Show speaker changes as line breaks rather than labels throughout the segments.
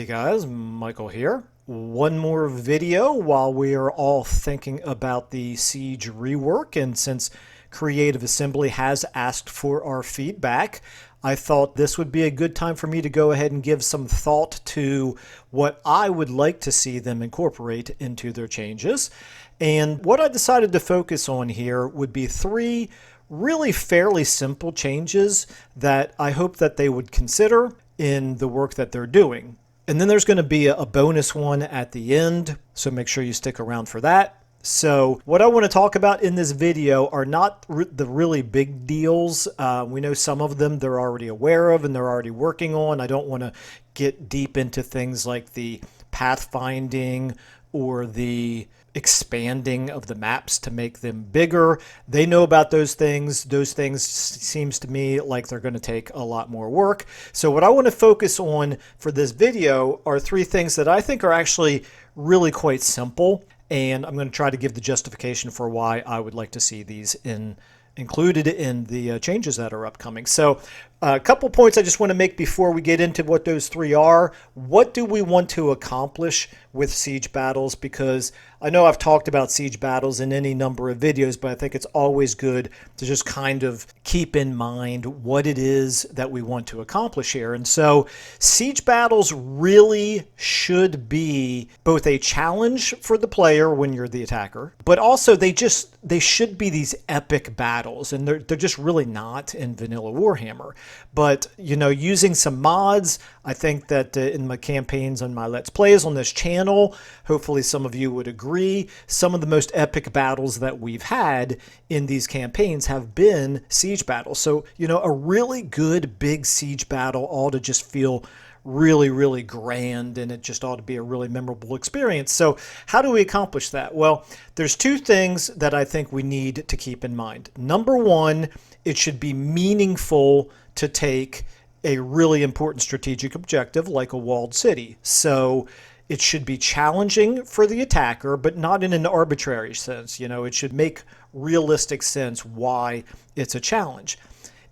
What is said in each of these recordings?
guys, Michael here. One more video while we are all thinking about the Siege rework, and since Creative Assembly has asked for our feedback, I thought this would be a good time for me to go ahead and give some thought to what I would like to see them incorporate into their changes. And what I decided to focus on here would be three really fairly simple changes that I hope that they would consider in the work that they're doing. And then there's going to be a bonus one at the end, so make sure you stick around for that. So what I want to talk about in this video are not the really big deals. We know some of them they're already aware of and they're already working on. I don't want to get deep into things like the pathfinding or the expanding of the maps to make them bigger. They know about those things. Those things seems to me like they're going to take a lot more work. So what I want to focus on for this video are three things that I think are actually really quite simple. And I'm going to try to give the justification for why I would like to see these included in the changes that are upcoming. So a couple points I just want to make before we get into what those three are. What do we want to accomplish with siege battles? Because I know I've talked about siege battles in any number of videos, but I think it's always good to just kind of keep in mind what it is that we want to accomplish here. And so siege battles really should be both a challenge for the player when you're the attacker, but also they should be these epic battles, and they're just really not in vanilla Warhammer. But, you know, using some mods, I think that in my campaigns and my Let's Plays on this channel, hopefully some of you would agree, some of the most epic battles that we've had in these campaigns have been siege battles. So, you know, a really good big siege battle ought to just feel really, really grand, and it just ought to be a really memorable experience. So how do we accomplish that? Well, there's two things that I think we need to keep in mind. Number one, it should be meaningful to take a really important strategic objective like a walled city. So it should be challenging for the attacker, but not in an arbitrary sense. You know, it should make realistic sense why it's a challenge.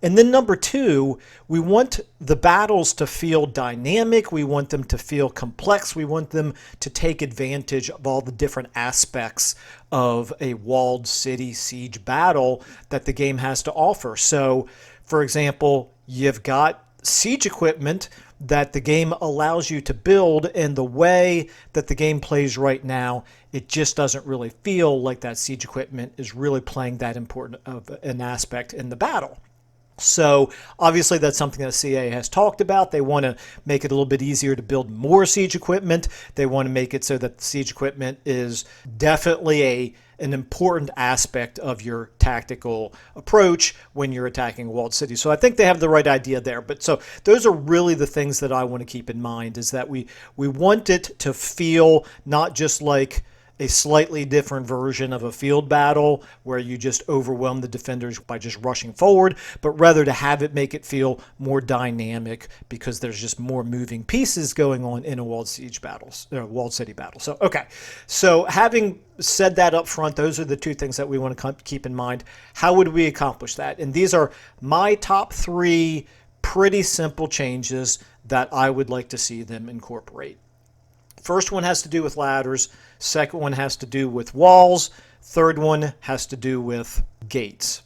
And then number two, we want the battles to feel dynamic. We want them to feel complex. We want them to take advantage of all the different aspects of a walled city siege battle that the game has to offer. So, for example, you've got siege equipment that the game allows you to build, and the way that the game plays right now, it just doesn't really feel like that siege equipment is really playing that important of an aspect in the battle. So obviously that's something that CA has talked about. They want to make it a little bit easier to build more siege equipment. They want to make it so that the siege equipment is definitely an important aspect of your tactical approach when you're attacking a walled city. So I think they have the right idea there. But so those are really the things that I want to keep in mind, is that we want it to feel not just like a slightly different version of a field battle where you just overwhelm the defenders by just rushing forward, but rather to have it make it feel more dynamic because there's just more moving pieces going on in a walled siege battles, walled city battle. So, okay. So having said that up front, those are the two things that we want to keep in mind. How would we accomplish that? And these are my top three pretty simple changes that I would like to see them incorporate. First one has to do with ladders. Second one has to do with walls. Third one has to do with gates.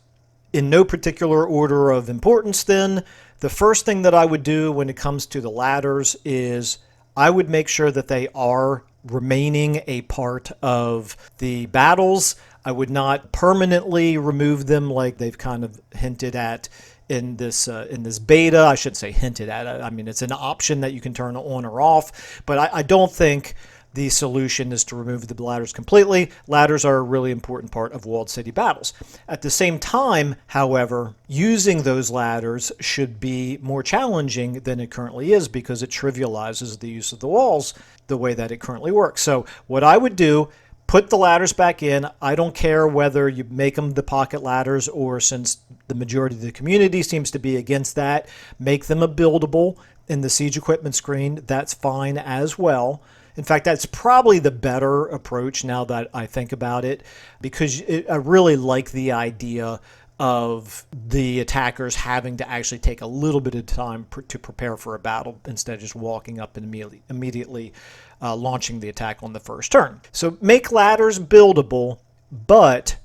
In no particular order of importance then, the first thing that I would do when it comes to the ladders is I would make sure that they are remaining a part of the battles. I would not permanently remove them like they've kind of hinted at in this beta. I shouldn't say hinted at. I mean, it's an option that you can turn on or off, but I don't think the solution is to remove the ladders completely. Ladders are a really important part of walled city battles. At the same time, however, using those ladders should be more challenging than it currently is because it trivializes the use of the walls the way that it currently works. So what I would do, put the ladders back in. I don't care whether you make them the pocket ladders, or, since the majority of the community seems to be against that, make them a buildable in the siege equipment screen. That's fine as well. In fact, that's probably the better approach now that I think about it, because I really like the idea of the attackers having to actually take a little bit of time to prepare for a battle instead of just walking up and immediately launching the attack on the first turn. So make ladders buildable, but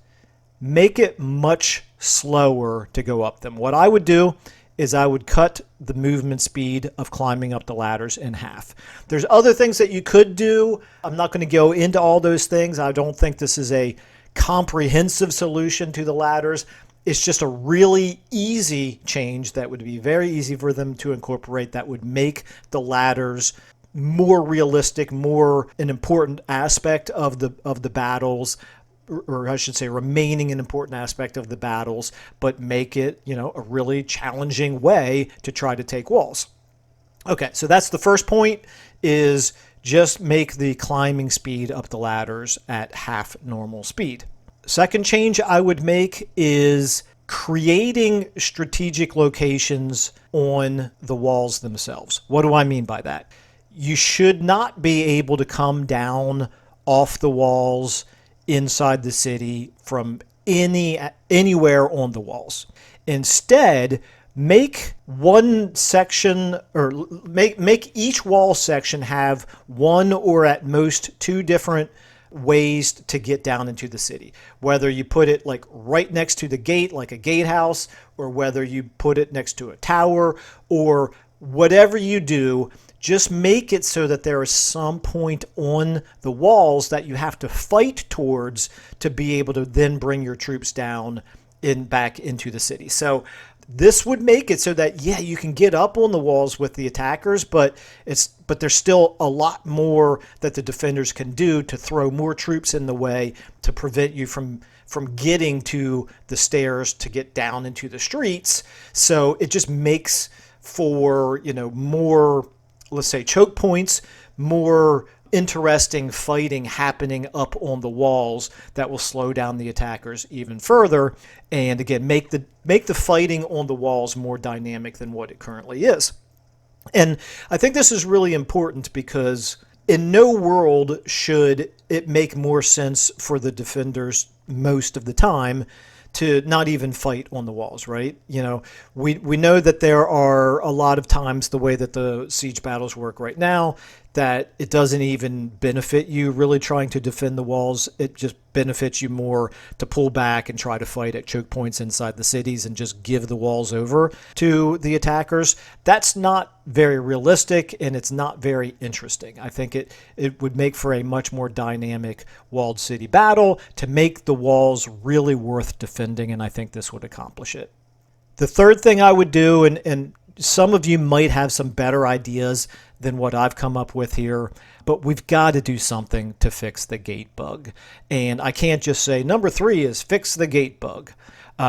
make it much slower to go up them. What I would do is I would cut the movement speed of climbing up the ladders in half. There's other things that you could do. I'm not going to go into all those things. I don't think this is a comprehensive solution to the ladders. It's just a really easy change that would be very easy for them to incorporate, that would make the ladders more realistic, more an important aspect of the battles, or I should say remaining an important aspect of the battles, but make it, a really challenging way to try to take walls. Okay, so that's the first point, is just make the climbing speed up the ladders at half normal speed. Second change I would make is creating strategic locations on the walls themselves. What do I mean by that? You should not be able to come down off the walls inside the city from anywhere on the walls. Instead, make one section, or make each wall section have one or at most two different ways to get down into the city. Whether you put it like right next to the gate, like a gatehouse, or whether you put it next to a tower, or whatever you do, just make it so that there is some point on the walls that you have to fight towards to be able to then bring your troops down back into the city. So this would make it so that, yeah, you can get up on the walls with the attackers, but there's still a lot more that the defenders can do to throw more troops in the way to prevent you from getting to the stairs to get down into the streets. So it just makes for, more, let's say, choke points, more interesting fighting happening up on the walls that will slow down the attackers even further, and again make the fighting on the walls more dynamic than what it currently is. And I think this is really important, because in no world should it make more sense for the defenders most of the time to not even fight on the walls, right? We know that there are a lot of times, the way that the siege battles work right now, that it doesn't even benefit you really trying to defend the walls. It just benefits you more to pull back and try to fight at choke points inside the cities and just give the walls over to the attackers. That's not very realistic, and it's not very interesting. I think it would make for a much more dynamic walled city battle to make the walls really worth defending, and I think this would accomplish it. The third thing I would do, and some of you might have some better ideas than what I've come up with here, but we've got to do something to fix the gate bug. And I can't just say number 3 is fix the gate bug.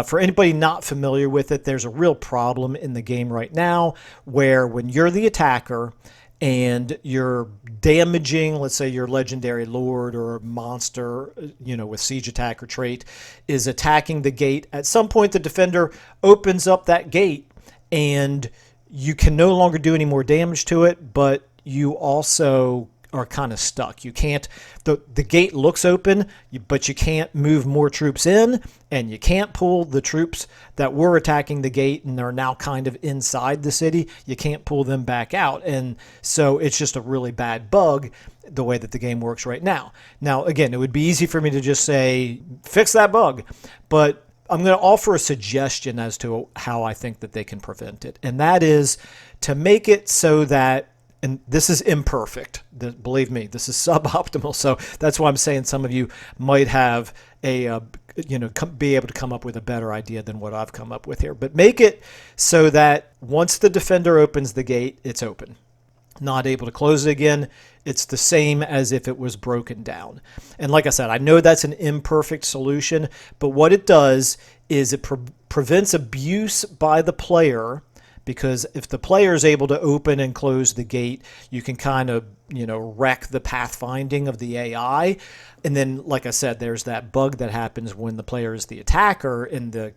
For anybody not familiar with it, there's a real problem in the game right now where when you're the attacker and you're damaging, let's say your legendary lord or a monster, with siege attacker trait, is attacking the gate, at some point the defender opens up that gate and you can no longer do any more damage to it, but you also are kind of stuck. You can't, the gate looks open, but you can't move more troops in, and you can't pull the troops that were attacking the gate and are now kind of inside the city. You can't pull them back out. And so it's just a really bad bug the way that the game works right now. Now, again, it would be easy for me to just say, fix that bug, but I'm going to offer a suggestion as to how I think that they can prevent it. And that is to make it so that, and this is imperfect, believe me, this is suboptimal. So that's why I'm saying some of you might have be able to come up with a better idea than what I've come up with here. But make it so that once the defender opens the gate, it's open. Not able to close it again. It's the same as if it was broken down. And like I said, I know that's an imperfect solution, but what it does is it prevents abuse by the player, because if the player is able to open and close the gate, you can kind of, wreck the pathfinding of the AI. And then, like I said, there's that bug that happens when the player is the attacker and the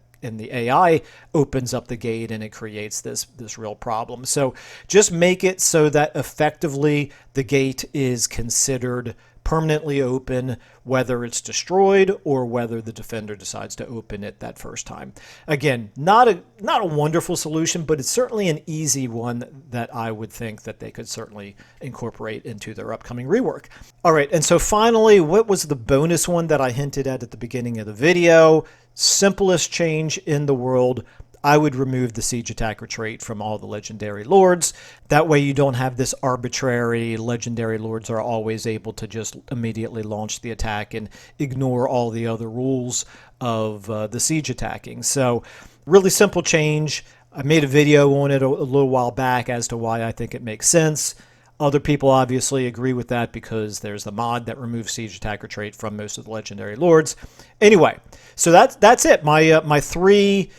AI opens up the gate, and it creates this real problem. So just make it so that effectively the gate is considered permanently open, whether it's destroyed or whether the defender decides to open it that first time. Again, not a wonderful solution, but it's certainly an easy one that I would think that they could certainly incorporate into their upcoming rework. All right, and so finally, what was the bonus one that I hinted at the beginning of the video? Simplest change in the world. I would remove the siege attacker trait from all the legendary lords. That way you don't have this arbitrary legendary lords are always able to just immediately launch the attack and ignore all the other rules of the siege attacking. So really simple change. I made a video on it a little while back as to why I think it makes sense. Other people obviously agree with that because there's the mod that removes siege attacker trait from most of the legendary lords. Anyway, so that's it. My three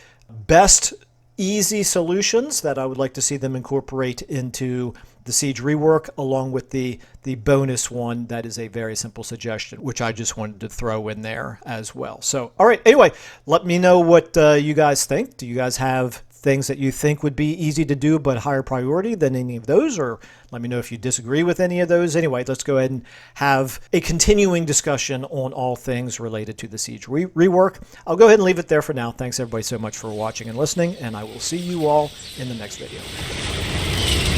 best easy solutions that I would like to see them incorporate into the Siege rework, along with the bonus one that is a very simple suggestion, which I just wanted to throw in there as well. So, all right, anyway, let me know what you guys think. Do you guys have things that you think would be easy to do but higher priority than any of those, or let me know if you disagree with any of those. Anyway, let's go ahead and have a continuing discussion on all things related to the Siege rework. I'll go ahead and leave it there for now. Thanks everybody so much for watching and listening, and I will see you all in the next video.